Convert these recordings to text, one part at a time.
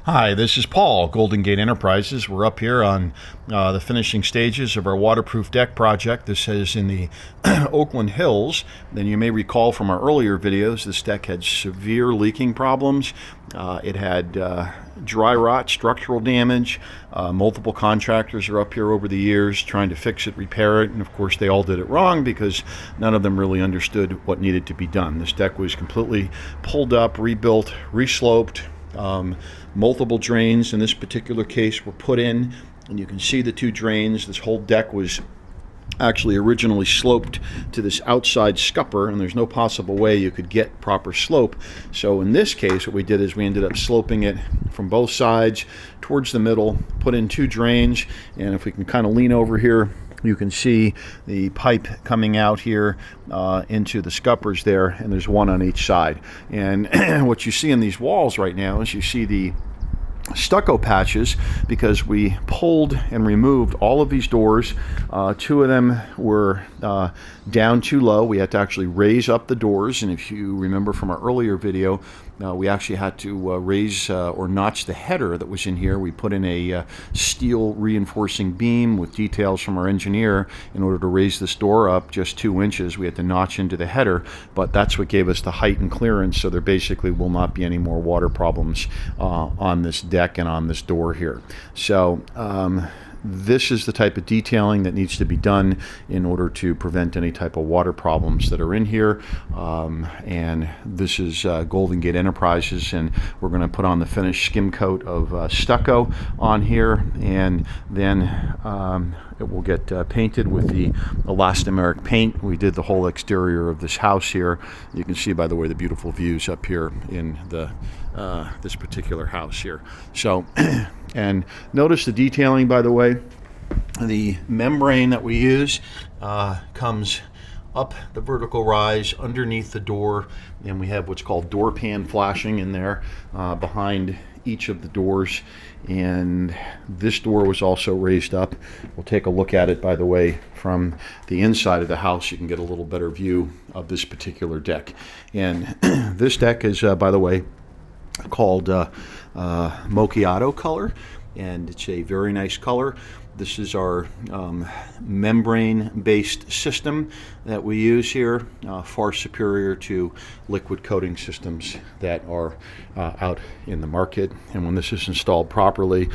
Hi, this is Paul, GoldenGate Enterprises. We're up here on the finishing stages of our waterproof deck project. This is in the Oakland Hills. Then you may recall from our earlier videos, this deck had severe leaking problems. It had dry rot, structural damage. Multiple contractors are up here over the years trying to fix it, repair it, and of course they all did it wrong because none of them really understood what needed to be done. This deck was completely pulled up, rebuilt, resloped. Multiple drains in this particular case were put in, and you can see the two drains. This whole deck was actually originally sloped to this outside scupper, and there's no possible way you could get proper slope. So in this case, what we did is we ended up sloping it from both sides towards the middle, put in two drains, and if we can kind of lean over here, you can see the pipe coming out here into the scuppers there, and there's one on each side. And what you see in these walls right now is you see the stucco patches because we pulled and removed all of these doors. Two of them were down too low. We had to actually raise up the doors, and if you remember from our earlier video, we actually had to raise or notch the header that was in here. We put in a steel reinforcing beam with details from our engineer in order to raise this door up just 2 inches. We had to notch into the header, but that's what gave us the height and clearance, so there basically will not be any more water problems on this deck and on this door here. So this is the type of detailing that needs to be done in order to prevent any type of water problems that are in here. And this is GoldenGate Enterprises, and we're going to put on the finished skim coat of stucco on here, and then it will get painted with the elastomeric paint. We did the whole exterior of this house here. You can see, by the way, the beautiful views up here in the this particular house here. So and notice the detailing, by the way. The membrane that we use comes up the vertical rise underneath the door, and we have what's called door pan flashing in there behind each of the doors, and this door was also raised up. We'll take a look at it, by the way, from the inside of the house. You can get a little better view of this particular deck. And this deck is, by the way, called Macchiato color, and it's a very nice color. This is our membrane-based system that we use here, far superior to liquid coating systems that are out in the market. And when this is installed properly,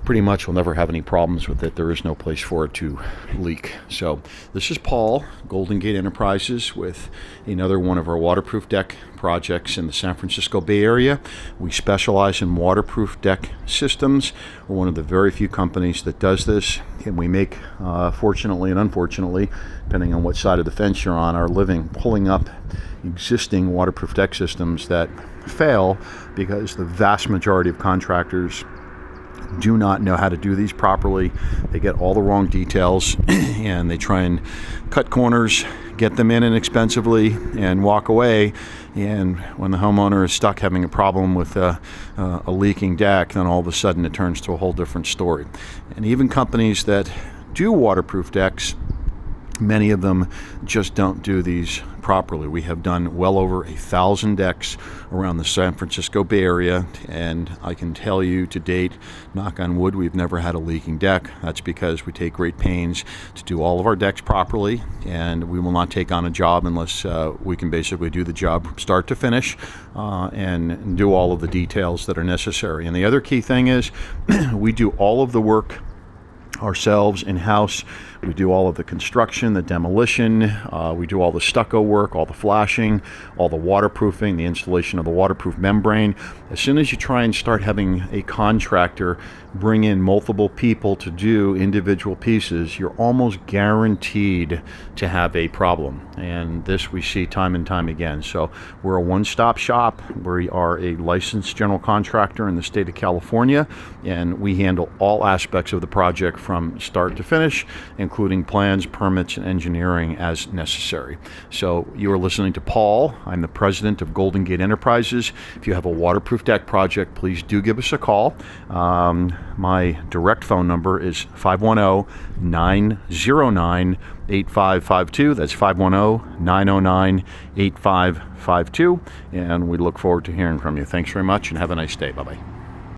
pretty much we'll never have any problems with it. There is no place for it to leak. So this is Paul, GoldenGate Enterprises, with another one of our waterproof deck projects in the San Francisco Bay Area. We specialize in waterproof deck systems. We're one of the very few companies that does this, and we make, fortunately and unfortunately, depending on what side of the fence you're on, our living pulling up existing waterproof deck systems that fail because the vast majority of contractors do not know how to do these properly. They get all the wrong details and they try and cut corners, get them in inexpensively, and walk away. And when the homeowner is stuck having a problem with a leaking deck, then all of a sudden it turns to a whole different story. And even companies that do waterproof decks, many of them just don't do these properly. We have done well over 1,000 decks around the San Francisco Bay Area, and I can tell you to date, knock on wood, we've never had a leaking deck. That's because we take great pains to do all of our decks properly, and we will not take on a job unless we can basically do the job from start to finish and do all of the details that are necessary. And the other key thing is we do all of the work ourselves in-house. We do all of the construction, the demolition, we do all the stucco work, all the flashing, all the waterproofing, the installation of the waterproof membrane. As soon as you try and start having a contractor bring in multiple people to do individual pieces, you're almost guaranteed to have a problem. And this we see time and time again. So we're a one-stop shop. We are a licensed general contractor in the state of California, and we handle all aspects of the project from start to finish, including plans, permits, and engineering as necessary. So you are listening to Paul. I'm the president of GoldenGate Enterprises. If you have a waterproof deck project, please do give us a call. My direct phone number is 510-909-8552. That's 510-909-8552. And we look forward to hearing from you. Thanks very much and have a nice day. Bye-bye.